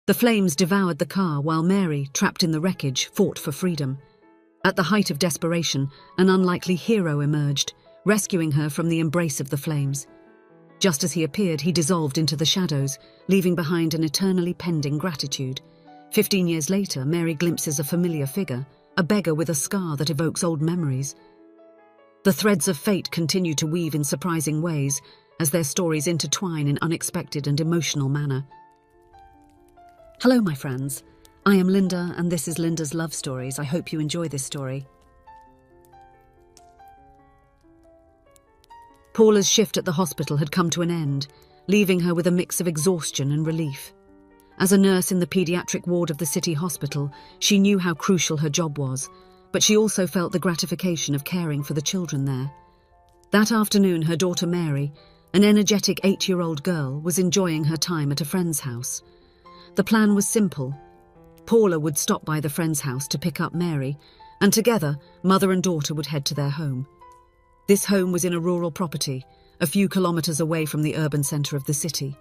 The flames devoured the car while Mary, trapped in the wreckage, fought for freedom. At the height of desperation, an unlikely hero emerged, rescuing her from the embrace of the flames. Just as he appeared, he dissolved into the shadows, leaving behind an eternally pending gratitude. 15 years later, Mary glimpses a familiar figure, a beggar with a scar that evokes old memories. The threads of fate continue to weave in surprising ways as their stories intertwine in unexpected and emotional manner. Hello, my friends. I am Linda, and this is Linda's Love Stories. I hope you enjoy this story. Paula's shift at the hospital had come to an end, leaving her with a mix of exhaustion and relief. As a nurse in the pediatric ward of the city hospital, she knew how crucial her job was, but she also felt the gratification of caring for the children there. That afternoon, her daughter Mary, an energetic 8-year-old girl, was enjoying her time at a friend's house. The plan was simple. Paula would stop by the friend's house to pick up Mary, and together, mother and daughter would head to their home. This home was in a rural property, a few kilometers away from the urban center of the city.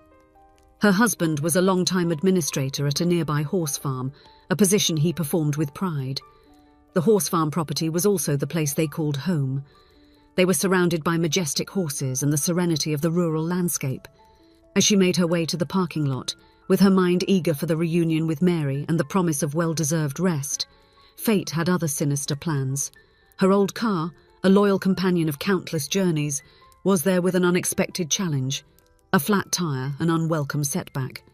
Her husband was a long-time administrator at a nearby horse farm, a position he performed with pride. The horse farm property was also the place they called home. They were surrounded by majestic horses and the serenity of the rural landscape. As she made her way to the parking lot, with her mind eager for the reunion with Mary and the promise of well-deserved rest, fate had other sinister plans. Her old car, a loyal companion of countless journeys, was there with an unexpected challenge: a flat tire, an unwelcome setback.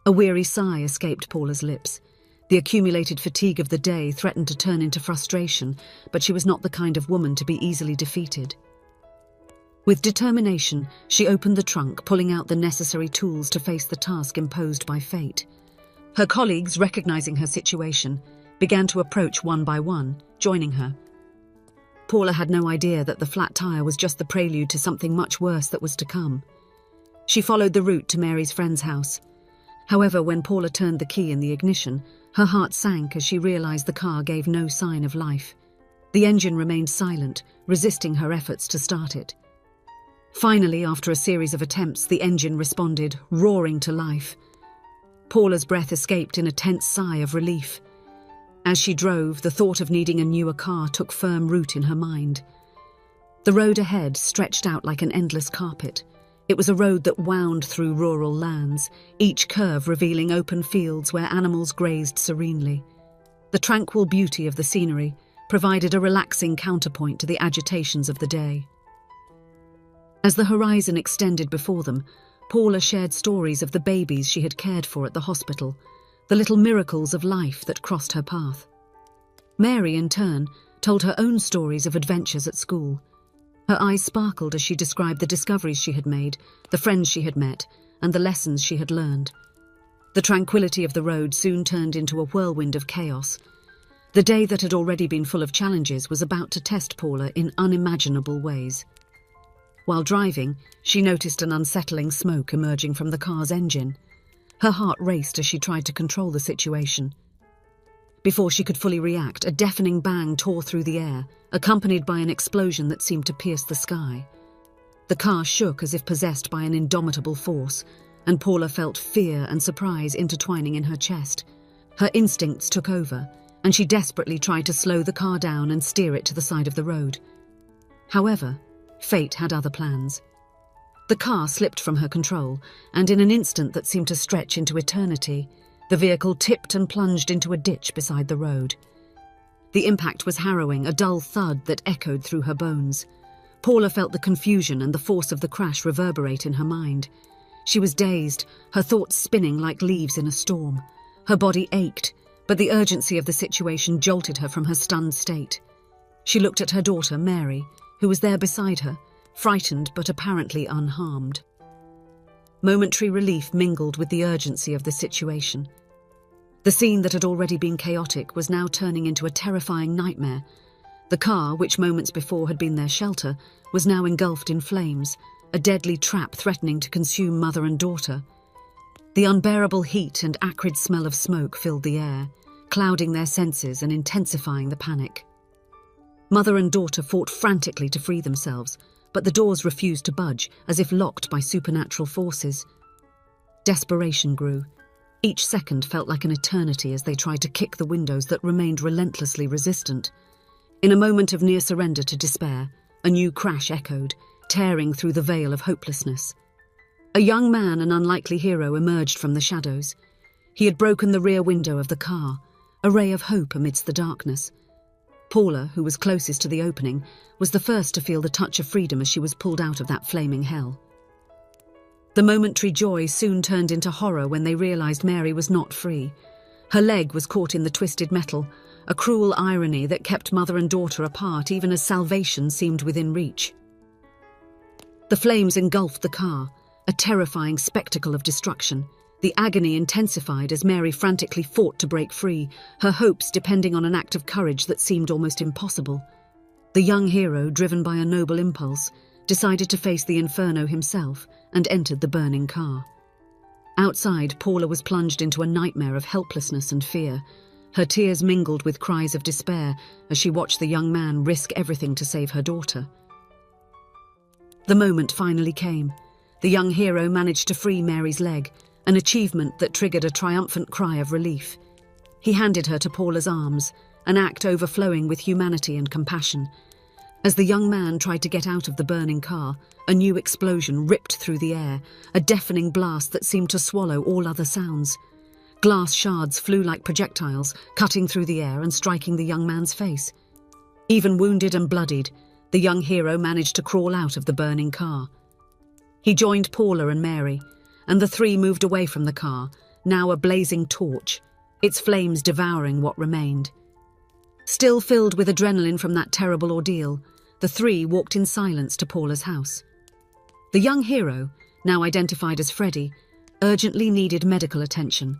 A weary sigh escaped Paula's lips. The accumulated fatigue of the day threatened to turn into frustration, but she was not the kind of woman to be easily defeated. With determination, she opened the trunk, pulling out the necessary tools to face the task imposed by fate. Her colleagues, recognizing her situation, began to approach one by one, joining her. Paula had no idea that the flat tire was just the prelude to something much worse that was to come. She followed the route to Mary's friend's house. However, when Paula turned the key in the ignition, her heart sank as she realized the car gave no sign of life. The engine remained silent, resisting her efforts to start it. Finally, after a series of attempts, the engine responded, roaring to life. Paula's breath escaped in a tense sigh of relief. As she drove, the thought of needing a newer car took firm root in her mind. The road ahead stretched out like an endless carpet. It was a road that wound through rural lands, each curve revealing open fields where animals grazed serenely. The tranquil beauty of the scenery provided a relaxing counterpoint to the agitations of the day. As the horizon extended before them, Paula shared stories of the babies she had cared for at the hospital, the little miracles of life that crossed her path. Mary, in turn, told her own stories of adventures at school. Her eyes sparkled as she described the discoveries she had made, the friends she had met, and the lessons she had learned. The tranquility of the road soon turned into a whirlwind of chaos. The day that had already been full of challenges was about to test Paula in unimaginable ways. While driving, she noticed an unsettling smoke emerging from the car's engine. Her heart raced as she tried to control the situation. Before she could fully react, a deafening bang tore through the air, accompanied by an explosion that seemed to pierce the sky. The car shook as if possessed by an indomitable force, and Paula felt fear and surprise intertwining in her chest. Her instincts took over, and she desperately tried to slow the car down and steer it to the side of the road. However, fate had other plans. The car slipped from her control, and in an instant that seemed to stretch into eternity, the vehicle tipped and plunged into a ditch beside the road. The impact was harrowing, a dull thud that echoed through her bones. Paula felt the confusion and the force of the crash reverberate in her mind. She was dazed, her thoughts spinning like leaves in a storm. Her body ached, but the urgency of the situation jolted her from her stunned state. She looked at her daughter, Mary, who was there beside her, frightened but apparently unharmed. Momentary relief mingled with the urgency of the situation. The scene that had already been chaotic was now turning into a terrifying nightmare. The car, which moments before had been their shelter, was now engulfed in flames, a deadly trap threatening to consume mother and daughter. The unbearable heat and acrid smell of smoke filled the air, clouding their senses and intensifying the panic. Mother and daughter fought frantically to free themselves, but the doors refused to budge, as if locked by supernatural forces. Desperation grew. Each second felt like an eternity as they tried to kick the windows that remained relentlessly resistant. In a moment of near surrender to despair, a new crash echoed, tearing through the veil of hopelessness. A young man, an unlikely hero, emerged from the shadows. He had broken the rear window of the car, a ray of hope amidst the darkness. Paula, who was closest to the opening, was the first to feel the touch of freedom as she was pulled out of that flaming hell. The momentary joy soon turned into horror when they realized Mary was not free. Her leg was caught in the twisted metal, a cruel irony that kept mother and daughter apart even as salvation seemed within reach. The flames engulfed the car, a terrifying spectacle of destruction. The agony intensified as Mary frantically fought to break free, her hopes depending on an act of courage that seemed almost impossible. The young hero, driven by a noble impulse, decided to face the inferno himself and entered the burning car. Outside, Paula was plunged into a nightmare of helplessness and fear. Her tears mingled with cries of despair as she watched the young man risk everything to save her daughter. The moment finally came. The young hero managed to free Mary's leg, an achievement that triggered a triumphant cry of relief. He handed her to Paula's arms, an act overflowing with humanity and compassion. As the young man tried to get out of the burning car, a new explosion ripped through the air, a deafening blast that seemed to swallow all other sounds. Glass shards flew like projectiles, cutting through the air and striking the young man's face. Even wounded and bloodied, the young hero managed to crawl out of the burning car. He joined Paula and Mary, and the three moved away from the car, now a blazing torch, its flames devouring what remained. Still filled with adrenaline from that terrible ordeal, the three walked in silence to Paula's house. The young hero, now identified as Freddie, urgently needed medical attention.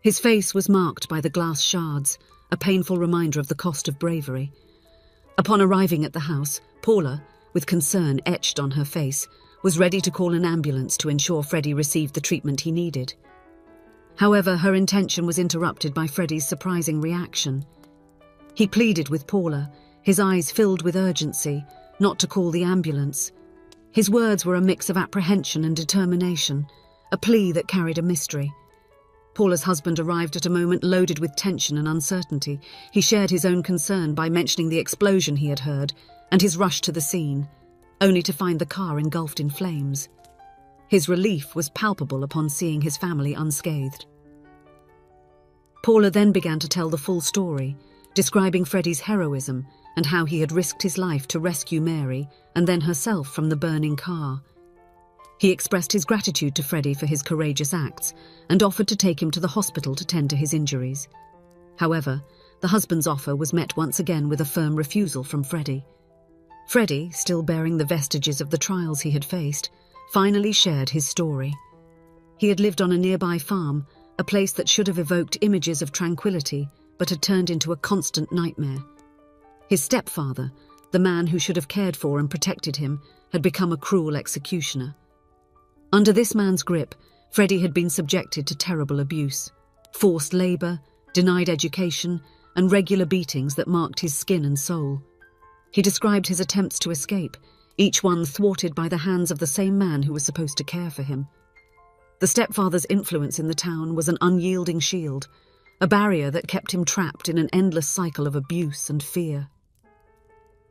His face was marked by the glass shards, a painful reminder of the cost of bravery. Upon arriving at the house, Paula, with concern etched on her face, was ready to call an ambulance to ensure Freddie received the treatment he needed. However, her intention was interrupted by Freddie's surprising reaction. He pleaded with Paula, his eyes filled with urgency, not to call the ambulance. His words were a mix of apprehension and determination, a plea that carried a mystery. Paula's husband arrived at a moment loaded with tension and uncertainty. He shared his own concern by mentioning the explosion he had heard and his rush to the scene, only to find the car engulfed in flames. His relief was palpable upon seeing his family unscathed. Paula then began to tell the full story, describing Freddie's heroism and how he had risked his life to rescue Mary and then herself from the burning car. He expressed his gratitude to Freddie for his courageous acts and offered to take him to the hospital to tend to his injuries. However, the husband's offer was met once again with a firm refusal from Freddie. Freddie, still bearing the vestiges of the trials he had faced, finally shared his story. He had lived on a nearby farm, a place that should have evoked images of tranquility, but had turned into a constant nightmare. His stepfather, the man who should have cared for and protected him, had become a cruel executioner. Under this man's grip, Freddie had been subjected to terrible abuse, forced labor, denied education, and regular beatings that marked his skin and soul. He described his attempts to escape, each one thwarted by the hands of the same man who was supposed to care for him. The stepfather's influence in the town was an unyielding shield, a barrier that kept him trapped in an endless cycle of abuse and fear.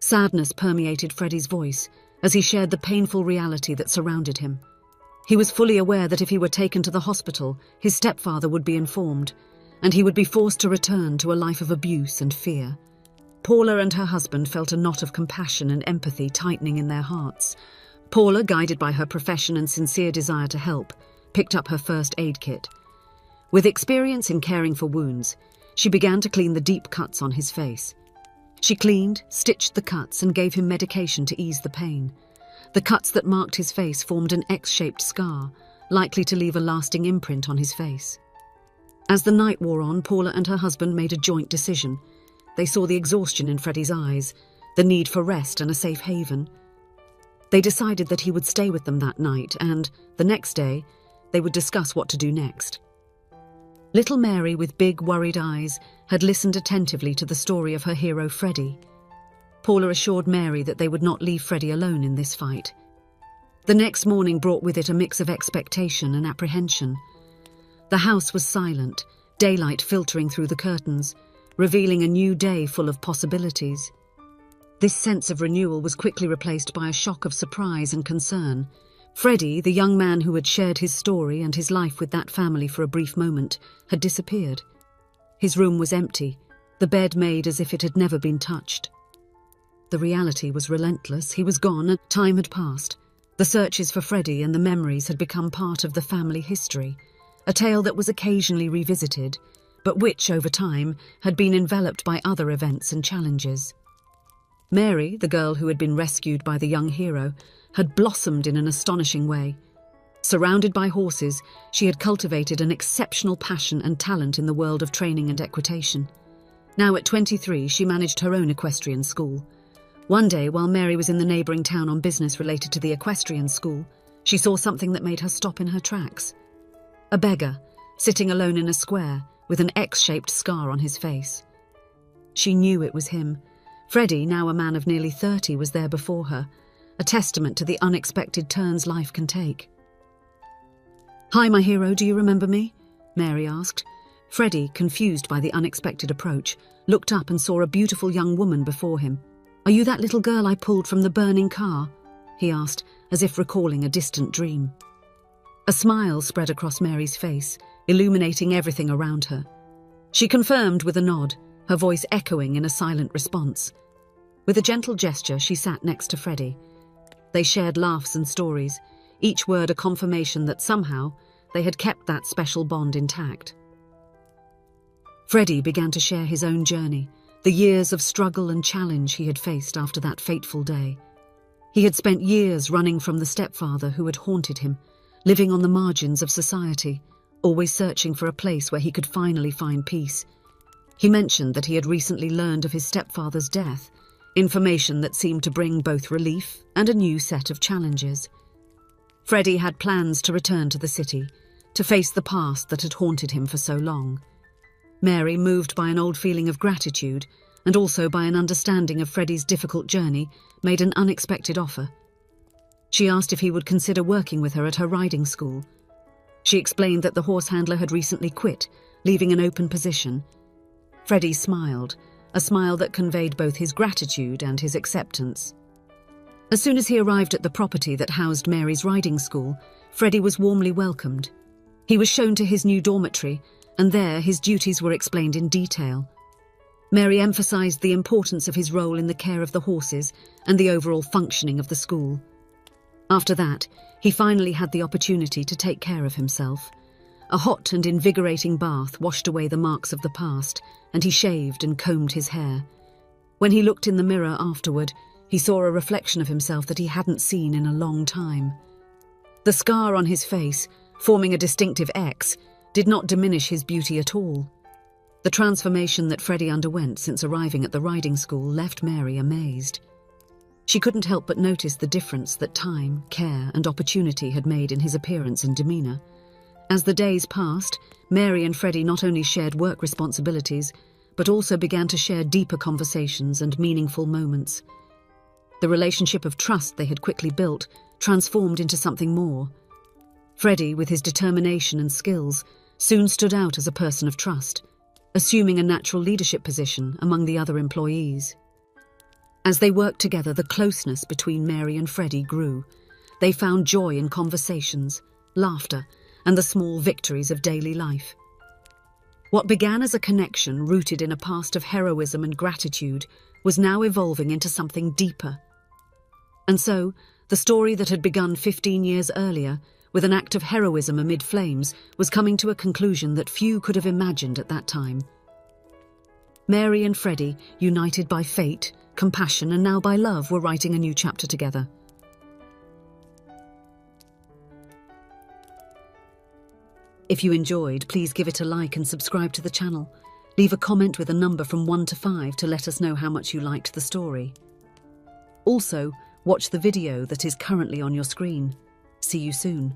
Sadness permeated Freddie's voice as he shared the painful reality that surrounded him. He was fully aware that if he were taken to the hospital, his stepfather would be informed, and he would be forced to return to a life of abuse and fear. Paula and her husband felt a knot of compassion and empathy tightening in their hearts. Paula, guided by her profession and sincere desire to help, picked up her first aid kit. With experience in caring for wounds, she began to clean the deep cuts on his face. She cleaned, stitched the cuts, and gave him medication to ease the pain. The cuts that marked his face formed an X-shaped scar, likely to leave a lasting imprint on his face. As the night wore on, Paula and her husband made a joint decision. They saw the exhaustion in Freddie's eyes, the need for rest and a safe haven. They decided that he would stay with them that night, and, the next day, they would discuss what to do next. Little Mary, with big, worried eyes, had listened attentively to the story of her hero Freddie. Paula assured Mary that they would not leave Freddie alone in this fight. The next morning brought with it a mix of expectation and apprehension. The house was silent, daylight filtering through the curtains, revealing a new day full of possibilities. This sense of renewal was quickly replaced by a shock of surprise and concern. Freddie, the young man who had shared his story and his life with that family for a brief moment, had disappeared. His room was empty, the bed made as if it had never been touched. The reality was relentless. He was gone, and time had passed. The searches for Freddie and the memories had become part of the family history, a tale that was occasionally revisited, but which, over time, had been enveloped by other events and challenges. Mary, the girl who had been rescued by the young hero, had blossomed in an astonishing way. Surrounded by horses, she had cultivated an exceptional passion and talent in the world of training and equitation. Now at 23, she managed her own equestrian school. One day, while Mary was in the neighbouring town on business related to the equestrian school, she saw something that made her stop in her tracks. A beggar, sitting alone in a square, with an X-shaped scar on his face. She knew it was him. Freddie, now a man of nearly 30, was there before her, a testament to the unexpected turns life can take. "Hi, my hero, do you remember me?" Mary asked. Freddie, confused by the unexpected approach, looked up and saw a beautiful young woman before him. "Are you that little girl I pulled from the burning car?" he asked, as if recalling a distant dream. A smile spread across Mary's face, illuminating everything around her. She confirmed with a nod, her voice echoing in a silent response. With a gentle gesture, she sat next to Freddie. They shared laughs and stories, each word a confirmation that somehow they had kept that special bond intact. Freddie began to share his own journey, the years of struggle and challenge he had faced after that fateful day. He had spent years running from the stepfather who had haunted him, living on the margins of society, always searching for a place where he could finally find peace. He mentioned that he had recently learned of his stepfather's death, information that seemed to bring both relief and a new set of challenges. Freddie had plans to return to the city, to face the past that had haunted him for so long. Mary, moved by an old feeling of gratitude and also by an understanding of Freddie's difficult journey, made an unexpected offer. She asked if he would consider working with her at her riding school. She explained that the horse handler had recently quit, leaving an open position. Freddie smiled, a smile that conveyed both his gratitude and his acceptance. As soon as he arrived at the property that housed Mary's riding school, Freddie was warmly welcomed. He was shown to his new dormitory, and there his duties were explained in detail. Mary emphasized the importance of his role in the care of the horses and the overall functioning of the school. After that, he finally had the opportunity to take care of himself. A hot and invigorating bath washed away the marks of the past, and he shaved and combed his hair. When he looked in the mirror afterward, he saw a reflection of himself that he hadn't seen in a long time. The scar on his face, forming a distinctive X, did not diminish his beauty at all. The transformation that Freddie underwent since arriving at the riding school left Mary amazed. She couldn't help but notice the difference that time, care, and opportunity had made in his appearance and demeanour. As the days passed, Mary and Freddie not only shared work responsibilities, but also began to share deeper conversations and meaningful moments. The relationship of trust they had quickly built transformed into something more. Freddie, with his determination and skills, soon stood out as a person of trust, assuming a natural leadership position among the other employees. As they worked together, the closeness between Mary and Freddie grew. They found joy in conversations, laughter, and the small victories of daily life. What began as a connection rooted in a past of heroism and gratitude was now evolving into something deeper. And so, the story that had begun 15 years earlier, with an act of heroism amid flames, was coming to a conclusion that few could have imagined at that time. Mary and Freddie, united by fate, compassion, and now by love, were writing a new chapter together. If you enjoyed, please give it a like and subscribe to the channel. Leave a comment with a number from 1 to 5 to let us know how much you liked the story. Also, watch the video that is currently on your screen. See you soon.